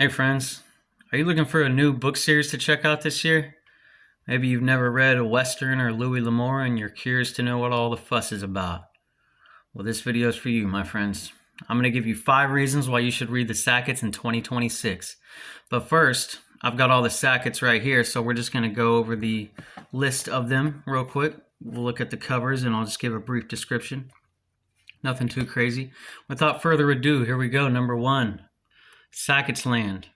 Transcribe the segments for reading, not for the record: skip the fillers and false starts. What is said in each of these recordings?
Hey friends, are you looking for a new book series to check out this year? Maybe you've never read a Western or Louis L'Amour and you're curious to know what all the fuss is about. Well, this video is for you, my friends. I'm going to give you 5 reasons why you should read the Sacketts in 2026. But first, I've got all the Sacketts right here, so we're just going to go over the list of them real quick. We'll look at the covers and I'll just give a brief description. Nothing too crazy. Without further ado, here we go. Number 1, Sackett's Land.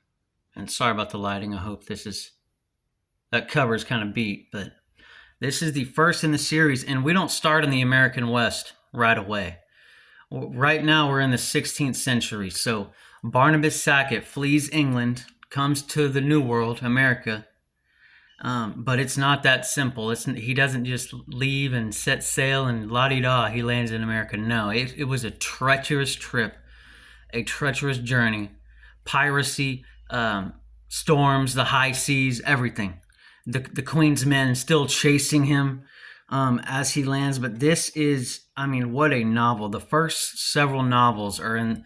And sorry about the lighting. I hope that cover is kind of beat, but this is the first in the series, and we don't start in the American West right away. Right now, we're in the 16th century. So Barnabas Sackett flees England, comes to the New World, America, but it's not that simple. He doesn't just leave and set sail and la-di-da, he lands in America. No, it was a treacherous trip, a treacherous journey, piracy, storms, the high seas, everything. The Queen's men still chasing him as he lands. But this is, I mean, what a novel. The first several novels are in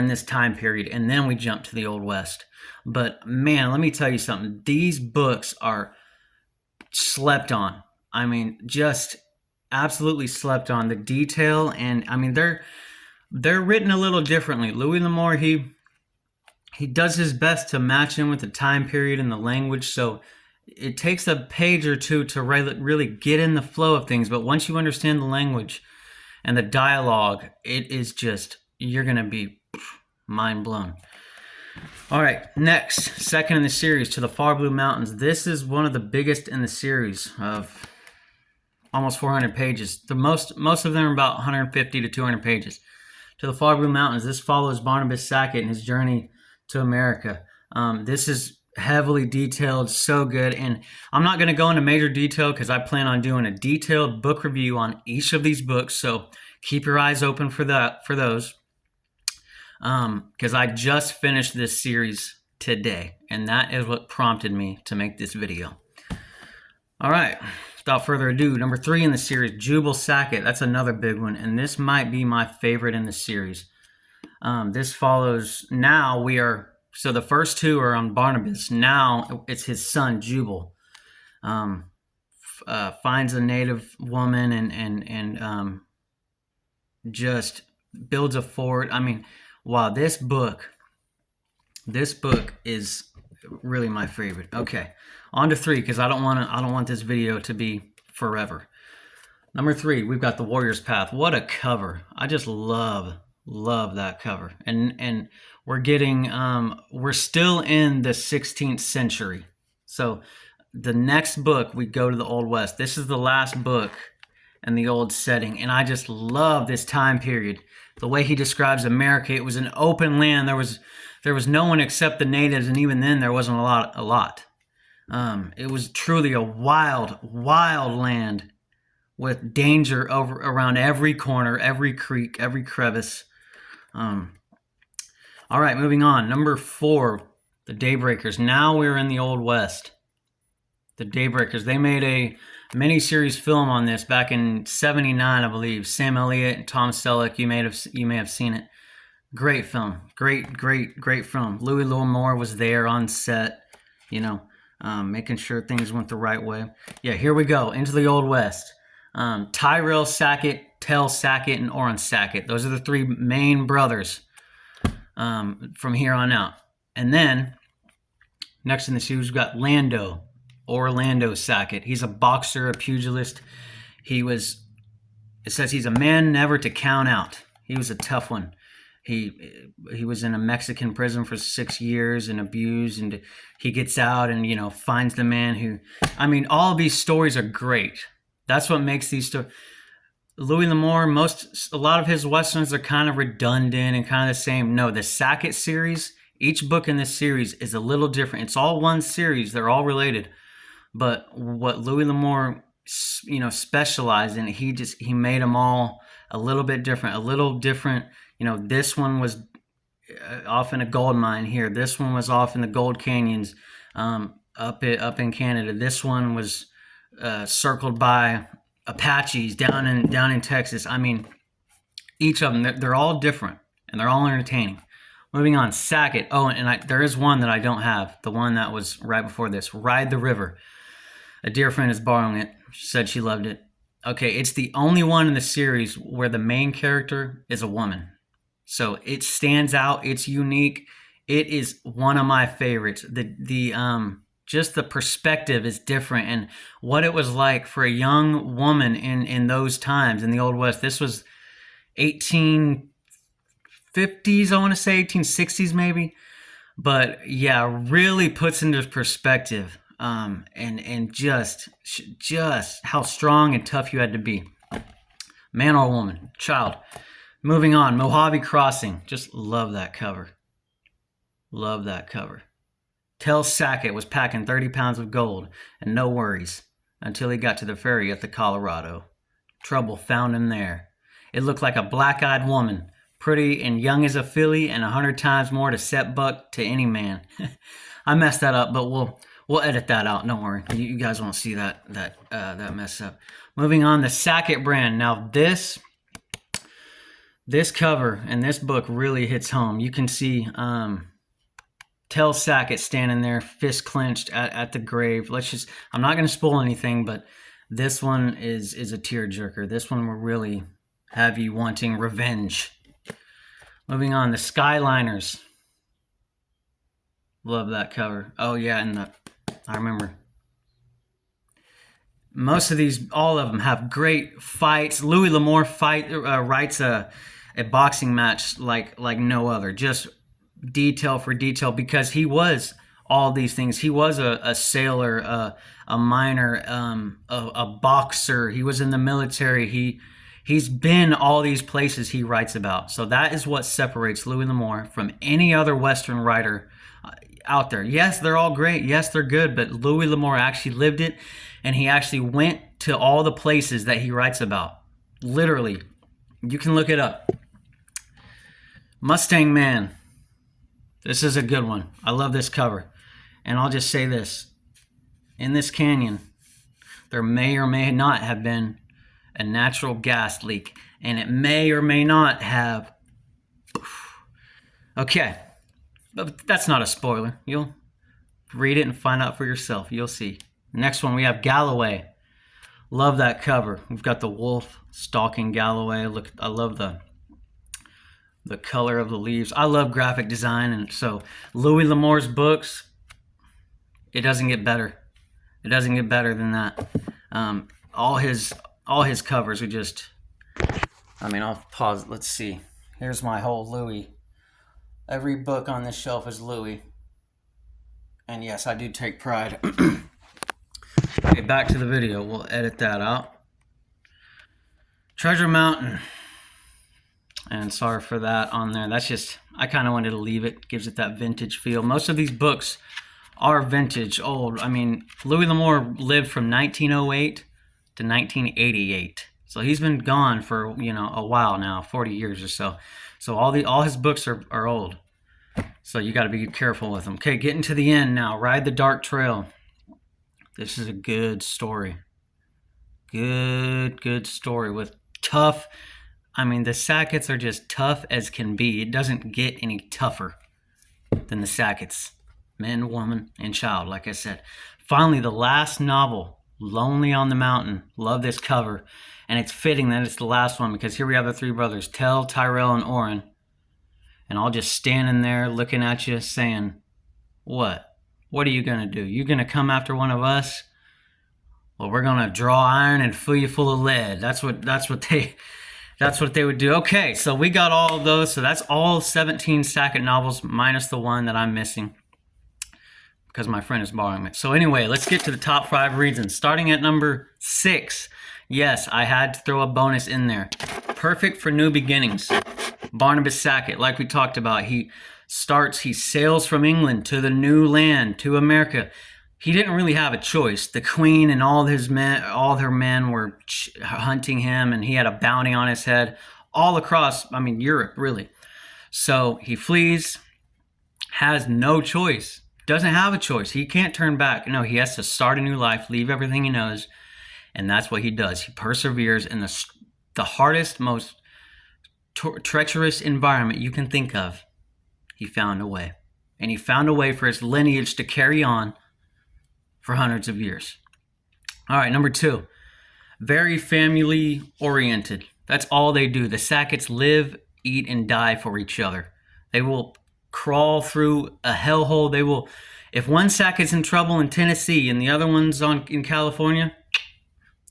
this time period, and then we jump to the Old West. But man, let me tell you something. These books are slept on. I mean, just absolutely slept on. The detail, and I mean, they're written a little differently. Louis L'Amour, he does his best to match in with the time period and the language, so it takes a page or two to really get in the flow of things. But once you understand the language and the dialogue, it is just, you're going to be mind blown. All right, next, second in the series, To the Far Blue Mountains. This is one of the biggest in the series of almost 400 pages. Most of them are about 150 to 200 pages. To the Far Blue Mountains. This follows Barnabas Sackett and his journey to America. This is heavily detailed, so good, and I'm not going to go into major detail because I plan on doing a detailed book review on each of these books, so keep your eyes open for those, because I just finished this series today, and that is what prompted me to make this video. All right, without further ado, number 3 in the series, Jubal Sackett. That's another big one, and this might be my favorite in the series. This follows, so the first 2 are on Barnabas. Now it's his son, Jubal. Finds a native woman and just builds a fort. I mean, wow, this book is really my favorite. Okay, on to 3, because I don't want this video to be forever. Number 3, we've got The Warrior's Path. What a cover. I just love that cover. And we're still in the 16th century. So the next book, we go to the Old West. This is the last book in the old setting, and I just love this time period. The way he describes America, it was an open land. There was no one except the natives, and even then there wasn't a lot. It was truly a wild land with danger around every corner, every creek, every crevice. All right, moving on. Number 4, The Daybreakers. Now we're in the Old West. The Daybreakers. They made a miniseries film on this back in '79, I believe. Sam Elliott and Tom Selleck. You may have seen it. Great film. Great film. Louis L'Amour was there on set, making sure things went the right way. Yeah, here we go. Into the Old West. Tyrell Sackett, Tell Sackett, and Orrin Sackett. Those are the 3 main brothers from here on out. And then, next in the series, we've got Orlando Sackett. He's a boxer, a pugilist. It says he's a man never to count out. He was a tough one. He was in a Mexican prison for 6 years and abused, and he gets out and, finds the man who, I mean, all of these stories are great. That's what makes these stories. Louis L'Amour, a lot of his westerns are kind of redundant and kind of the same. No, the Sackett series, each book in this series is a little different. It's all one series. They're all related. But what Louis L'Amour, specialized in, he made them all a little bit different, This one was off in a gold mine here. This one was off in the Gold Canyons, up in Canada. This one was circled by Apaches down in Texas. I mean, each of them, they're all different and they're all entertaining. Moving on, Sackett. Oh, and there is one that I don't have. The one that was right before this. Ride the River. A dear friend is borrowing it. She said she loved it. Okay, it's the only one in the series where the main character is a woman. So it stands out. It's unique. It is one of my favorites. Just the perspective is different, and what it was like for a young woman in those times in the Old West. This was 1850s, I want to say 1860s maybe, but yeah, really puts into perspective, and just how strong and tough you had to be, man or woman, child. Moving on, Mojave Crossing. Just love that cover. Love that cover. Tell Sackett was packing 30 pounds of gold and no worries until he got to the ferry at the Colorado. Trouble found him there. It looked like a black-eyed woman, pretty and young as a filly, and 100 times more to set buck to any man. I messed that up, but we'll edit that out. Don't worry, you guys won't see that mess up. Moving on, the Sackett brand. Now this cover and this book really hits home. You can see Tell Sackett standing there, fist clenched at the grave. I'm not going to spoil anything, but this one is a tearjerker. This one will really have you wanting revenge. Moving on, the Skyliners. Love that cover. Oh yeah, and I remember. Most of these, all of them, have great fights. Louis L'Amour writes a boxing match like no other. Just detail for detail, because he was all these things. He was a sailor, a miner, a boxer. He was in the military. He's been all these places he writes about. So that is what separates Louis L'Amour from any other Western writer out there. Yes, they're all great. Yes, they're good. But Louis L'Amour actually lived it, and he actually went to all the places that he writes about. Literally. You can look it up. Mustang Man. This is a good one. I love this cover. And I'll just say this. In this canyon, there may or may not have been a natural gas leak. And it may or may not have... Okay. But that's not a spoiler. You'll read it and find out for yourself. You'll see. The next one, we have Galloway. Love that cover. We've got the wolf stalking Galloway. Look, I love the color of the leaves. I love graphic design, and so Louis L'Amour's books, it doesn't get better. It doesn't get better than that. All his covers are just, I'll pause. Let's see. Here's my whole Louis. Every book on this shelf is Louis. And yes, I do take pride. Okay, back to the video. We'll edit that out. Treasure Mountain. And sorry for that on there. That's just, I kind of wanted to leave it. Gives it that vintage feel. Most of these books are vintage, old. Louis L'Amour lived from 1908 to 1988. So he's been gone for, a while now, 40 years or so. So all his books are old. So you got to be careful with them. Okay, getting to the end now. Ride the Dark Trail. This is a good story. Good story with tough... the Sacketts are just tough as can be. It doesn't get any tougher than the Sacketts. Men, woman, and child, like I said. Finally, the last novel, Lonely on the Mountain. Love this cover. And it's fitting that it's the last one, because here we have the three brothers, Tell, Tyrell, and Orrin. And all just standing there looking at you saying, what? What are you going to do? You going to come after one of us? Well, we're going to draw iron and fill you full of lead. That's what they would do. Okay, so we got all of those. So that's all 17 Sackett novels, minus the one that I'm missing because my friend is borrowing it. So anyway, let's get to the top 5 reasons. Starting at number 6. Yes, I had to throw a bonus in there. Perfect for new beginnings. Barnabas Sackett, like we talked about, he sails from England to the new land, to America. He didn't really have a choice. The queen and all her men were hunting him, and he had a bounty on his head all across, Europe, really. So he flees, has no choice, doesn't have a choice. He can't turn back. No, he has to start a new life, leave everything he knows, and that's what he does. He perseveres in the hardest, most treacherous environment you can think of. he found a way. And he found a way for his lineage to carry on for hundreds of years. All right, number 2, very family oriented. That's all they do. The Sacketts live, eat, and die for each other. They will crawl through a hellhole. They will, if one Sackett's in trouble in Tennessee and the other one's in California,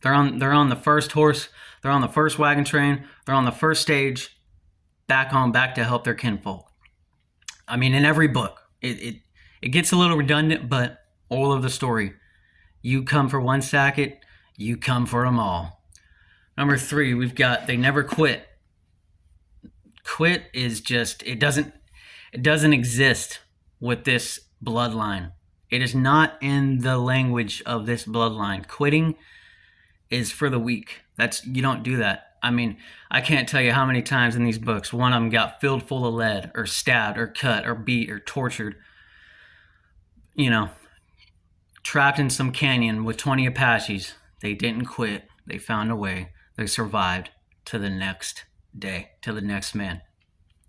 they're on the first horse, they're on the first wagon train, they're on the first stage, back to help their kinfolk. I mean, in every book, it gets a little redundant, but moral of the story, you come for one Sackett, you come for them all. Number 3, we've got they never quit. Quit is just, it doesn't exist with this bloodline. It is not in the language of this bloodline. Quitting is for the weak. You don't do that. I mean, I can't tell you how many times in these books one of them got filled full of lead or stabbed or cut or beat or tortured, trapped in some canyon with 20 Apaches. They didn't quit. They found a way. They survived to the next day, to the next man.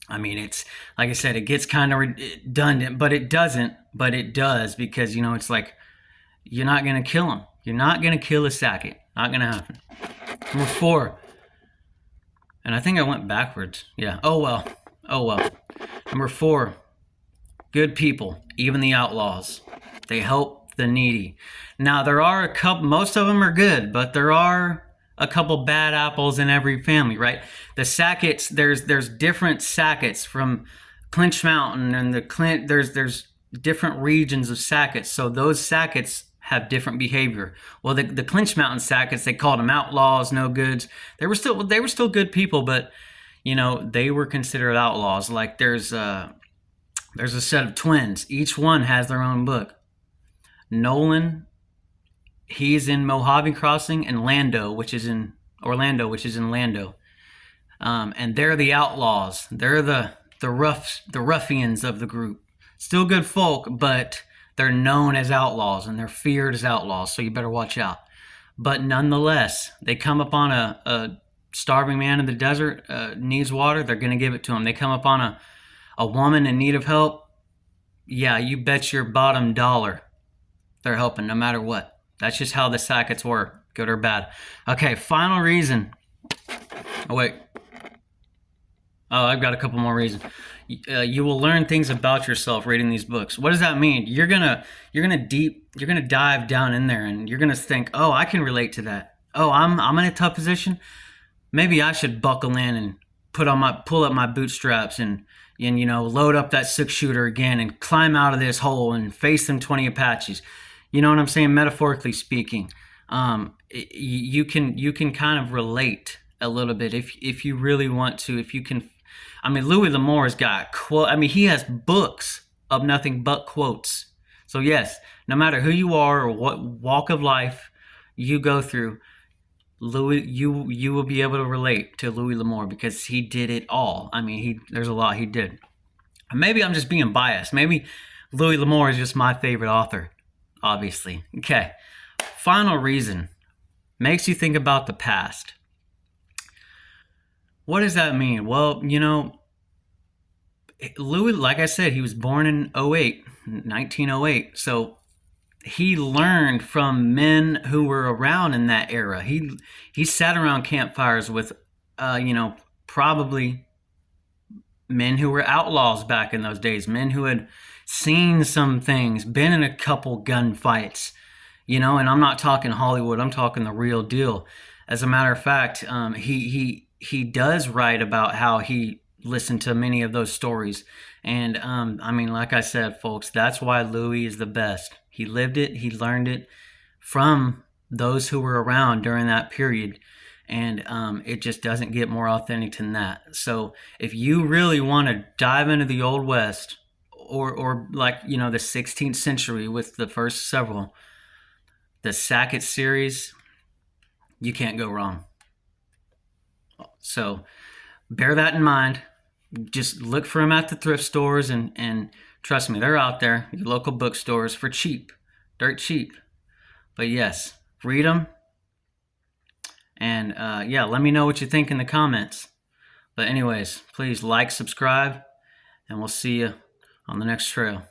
I mean, it's, like I said, it gets kind of redundant, but it doesn't. But it does, because, it's like, you're not going to kill him. You're not going to kill a Sackett. Not going to happen. Number 4. And I think I went backwards. Yeah. Oh, well. Number 4. Good people, even the outlaws. They help the needy. Now, there are a couple, most of them are good, but there are a couple bad apples in every family, right? The Sacketts, there's different Sacketts from Clinch Mountain, and there's different regions of Sacketts. So those Sacketts have different behavior. Well, the Clinch Mountain Sacketts, they called them outlaws, no goods. They were still good people, but they were considered outlaws. Like there's a set of twins. Each one has their own book. Nolan, he's in Mojave Crossing, and Orlando, which is in Lando. And they're the outlaws. They're the ruffians of the group. Still good folk, but they're known as outlaws, and they're feared as outlaws, so you better watch out. But nonetheless, they come upon a starving man in the desert, needs water, they're going to give it to him. They come upon a woman in need of help, yeah, you bet your bottom dollar they're helping no matter what. That's just how the Sacketts were, good or bad. Okay, final reason. Oh, wait. Oh, I've got a couple more reasons. You will learn things about yourself reading these books. What does that mean? You're gonna dive down in there, and you're gonna think, oh, I can relate to that. Oh, I'm in a tough position. Maybe I should buckle in and pull up my bootstraps and load up that 6-shooter again and climb out of this hole and face them 20 Apaches. You know what I'm saying? Metaphorically speaking, you can kind of relate a little bit if you really want to. If you can, I mean, Louis L'Amour's got quote. I mean, he has books of nothing but quotes. So yes, no matter who you are or what walk of life you go through, Louis, you will be able to relate to Louis L'Amour because he did it all. I mean, there's a lot he did. Maybe I'm just being biased. Maybe Louis L'Amour is just my favorite author. Obviously. Okay. Final reason. Makes you think about the past. What does that mean? Well, Louis, like I said, he was born in 1908. So he learned from men who were around in that era. He sat around campfires with, probably men who were outlaws back in those days, men who had seen some things, been in a couple gunfights, and I'm not talking Hollywood, I'm talking the real deal. As a matter of fact, he does write about how he listened to many of those stories. And I mean, like I said, folks, that's why Louis is the best. He lived it, he learned it from those who were around during that period. And it just doesn't get more authentic than that. So if you really want to dive into the Old West, or like, the 16th century with the first several, the Sackett series, you can't go wrong. So bear that in mind. Just look for them at the thrift stores, and trust me, they're out there, your local bookstores, for cheap, dirt cheap. But yes, read them. And let me know what you think in the comments. But anyways, please like, subscribe, and we'll see you on the next trail.